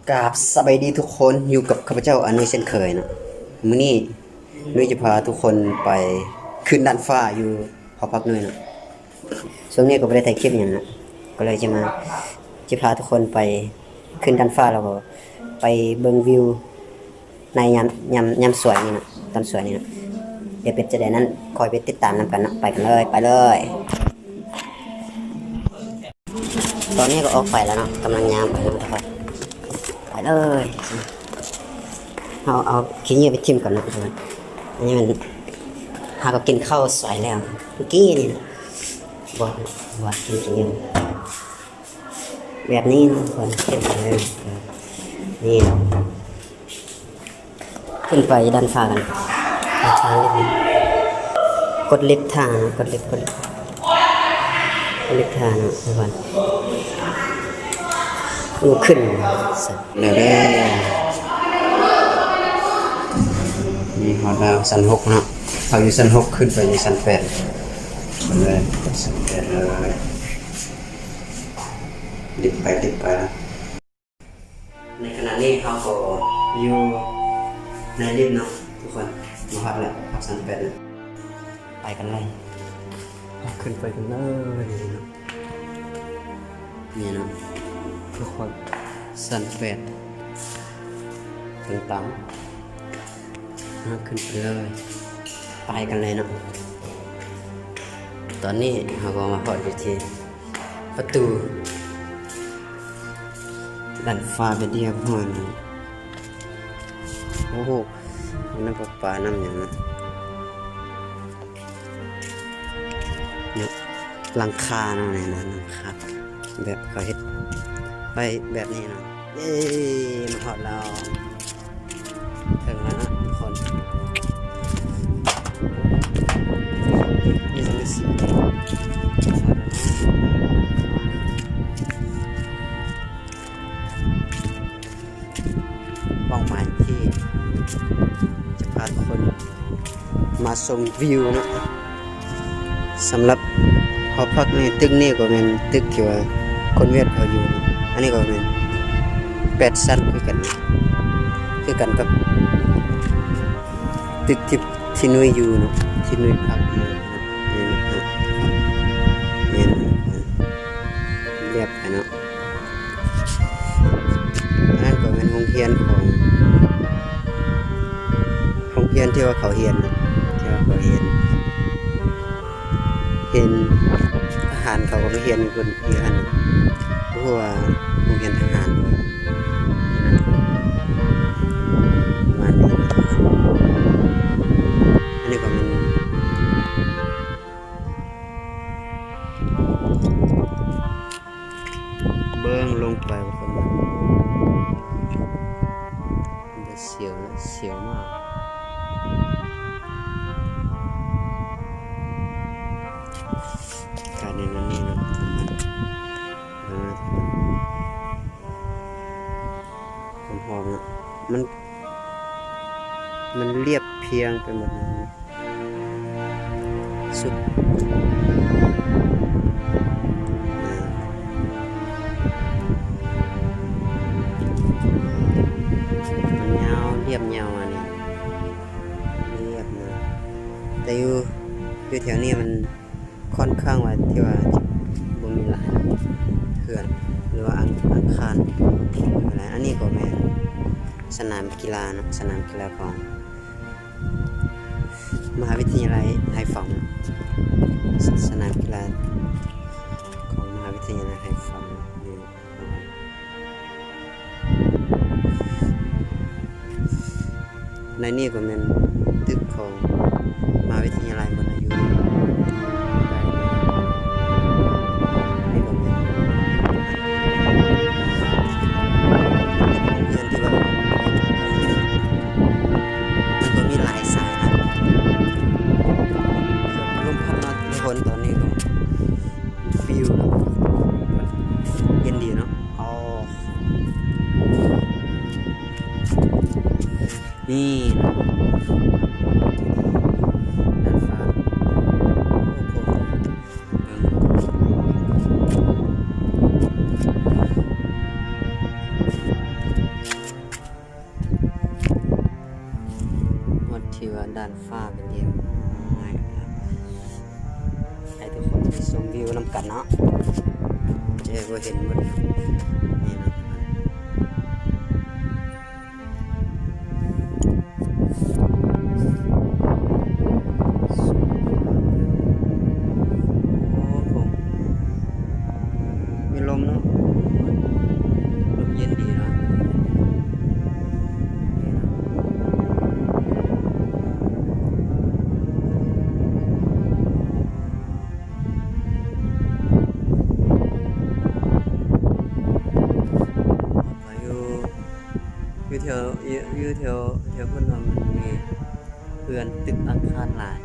กราบสบายดีทุกคนอยู่กับข้าพเจ้าอันนี้เช่นเคยนะมื้อนี้นุ้ยจะพาทุกคนไปขึ้นด้านฟ้าอยู่หอพักนุ้ยนะช่วงนี้ก็ไม่ได้ถ่ายคลิปอย่างนะก็เลยจะพาทุกคนไปขึ้นด้านฟ้าแล้วก็ไปเบิ่งวิวในยามสวยนี่นะตอนสวยนี่นะเดี๋ยวเป็นจะได้นั้นคอยไปติดตามนำกันนะไปกันเลยไปเลยตอนนี้ก็ออกไปแล้วเนาะกำลังยามไปนะทุกคนไปเลยเอาขี้เหงื่อไปทิ่มก่อนนะทุกคนอันนี้มันหาก็กินข้าวสวยแล้วเมื่อกี้นี่นะบอกกินขี้เหงื่อแบบนี้นะทุกคนเก็บเลยนี่เราขึ้นไปด้านฟ้ากันทางนี้กดลิฟต์ทางนะกดลิฟต์ทางนะทุกคนดูขึ้นเลยนี่ฮอดดาวชั้น6เนาะเอาอยู่ชั้น6ขึ้นไปอยู่ชั้น8เลยชั้น8เลยดิบไปแล้วในขณะนี้เขาก็อยู่ในลิฟต์เนาะทุกคนมาพักแล้วพักชั้น8แล้วไปกันเลยขึ้นไปกันเลยนี่เนาะทุกคนชั้น8ถึงต่ำขึ้นไปเลยไปกันเลยเนาะตอนนี้เราก็มาพอดอยู่ที่ประตูด้านฟ้าไปเดียบห้อยนะโอ้โหน้ำปลาน้ำอย่างนั้นเนี่ยหลังคาเนาะเนี่ยนะหลังคาแบบเขาเฮ็ดไปแบบนี้เนาะเย้มาพอดเราถึงแล้วนะทุกคนนี่จะเป็นสีเป้าหมายที่จะพาทุกคนมาชมวิวนะสำหรับหอพักในตึกนี้ก็เป็นตึกที่ว่าคนเวียดเขาอยู่นะอันนี้ก็เป็น8 ชั้นคือกันกับตึกที่นุ้ยอยู่เนาะที่นุ้ยพักอยู่นี่นะเรียบไปเนาะนั่นก็เป็นโรงเรียนที่ว่าเขาเรียนนะที่ว่าเขาเรียนทหารเขาก็ไม่เรียนคนอีกอันนึงเพราะว่าโรงเรียนทหารด้วยมานี่นะอันนี้ก็มันเบื้องลงไปว่าคนมันจะเสียวมากการในนั้นนี่นะมันหอมนะมันเรียบเพียงไปหมดเลยสุดมันยาวเรียบยาวอันนี้เรียบนะแต่อยู่แถวนี้มันค่อนข้างว่าที่ว่าบ่มีหลายเขื่อนหรือว่าอังคารอะไรอันนี้ก็แม่สนามกีฬาเนาะสนามกีฬาของมหาวิทยาลัยไฮฟองสนามกีฬาของมหาวิทยาลัยไฮฟองในนี่ก็เป็นตึกของมหาวิทยาลัยมณฑลตอนนี้ก็ฟิวเย็นดีเนาะนี่ด้านฟ้า ด้านฟ้าเป็นเดียวให้ทุกคนได้ชมวิวนำกันเนาะจะได้เห็นหมดนี่นะมีลมเนาะลมเย็นดีเนาะอยู่แถวพุ่นมันมีเพื่อนตึกอาคารหลาย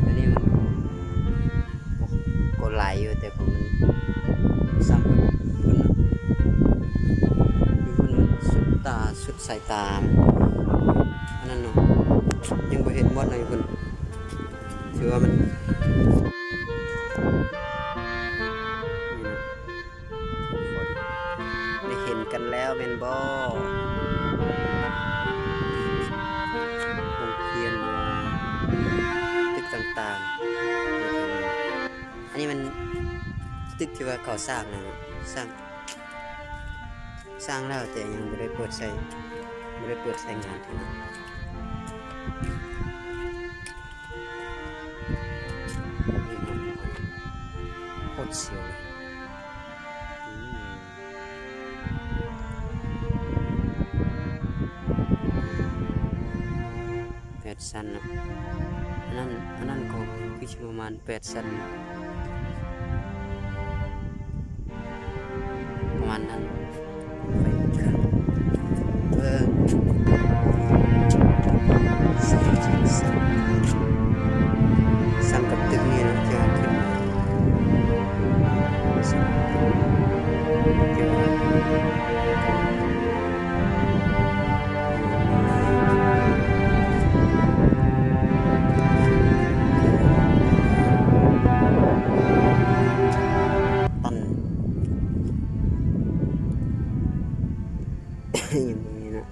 อันนี้มันก็หลายอยู่แต่ผมมันซ้ำกับพุ่นอยู่พุ่นมันสุดสายตาอันนั้นเนาะยังบ่เห็นหมดเลยพุ่นถือว่ามันได้เห็นกันแล้วแม่นบ่ตึกต่างๆอันนี้มันตึกที่ว่าก่อสร้างนะสร้างแล้วแต่ยังไม่ได้เปิดใช้งานที่นั่นโคตรเสียว8 ชั้นนะอันนั้นก็คือประมาณ8 ชั้นประมาณนั้นไปกันซ้ำกับตึกนี้นะที่เราขึ้นมาอย่างนี้นะ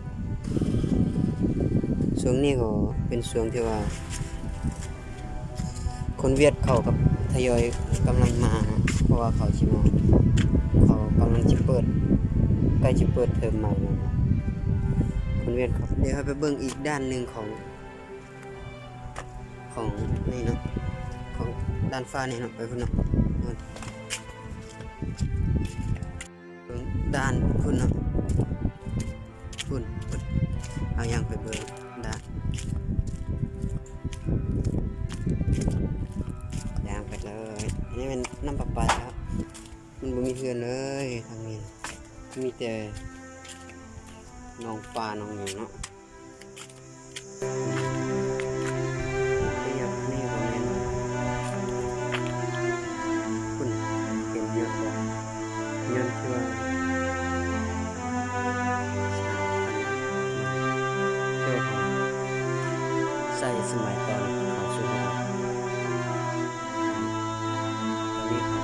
ช่วงนี้ก็เป็นช่วงที่ว่าคนเวียดเขากับทยอยกำลังมาเพราะว่าเขากำลังจะเปิดใกล้จะเปิดเทอมใหม่แล้วคนเวียดเขาเดี๋ยวไปเบิ่งอีกด้านหนึ่งของนี่เนาะของด้านฟ้านี่เนาะไปพุ่นเนาะด้านพุ่นเนาะพุ่นเอาอย่างไปเบิ่งด้านย่างไปเลยนี่เป็นน้ำประปาครับมันบ่มีเพื่อนเลยทางนี้มีแต่น้องปลาน้องหยังเนาะนี่บ่แม่นคุณเห็นเยอะบ่เงินคือว่าใส่สมัยตอนเขาสู้กันตอนนี้เขา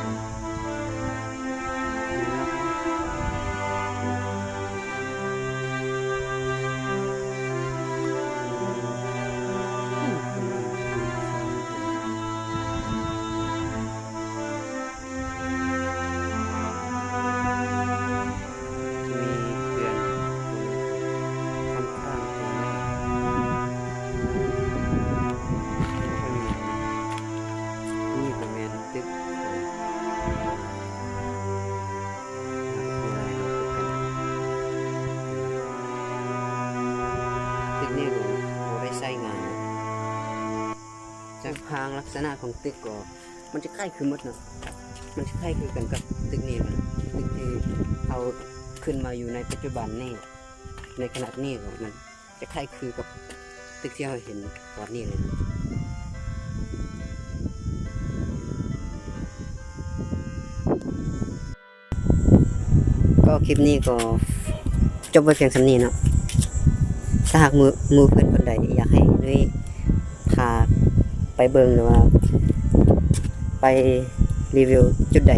นี่ก็บ่ได้ใช้งานจากทางลักษณะของตึกก็มันจะคล้ายคือหมดเนาะมันจะคล้ายคือกันกับตึกนี้นะตึกที่เอาขึ้นมาอยู่ในปัจจุบันนี่ในขณะนี้ก็มันจะคล้ายคือกับตึกที่เราเห็นวันนี้เลยนะก็คลิปนี้ก็จบไว้เพียงเท่านี้เนาะถ้าหากมือเพื่อนคนใดอยากให้ด้วยพาไปเบิ่งหรือว่าไปรีวิวจุดใด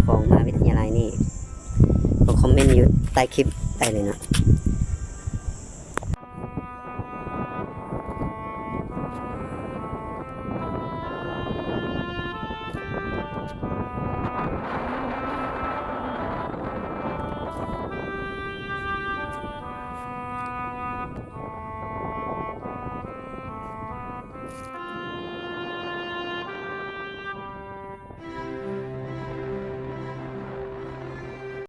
ของมหาวิทยาลัยนี่ก็คอมเมนต์อยู่ใต้คลิปได้เลยนะ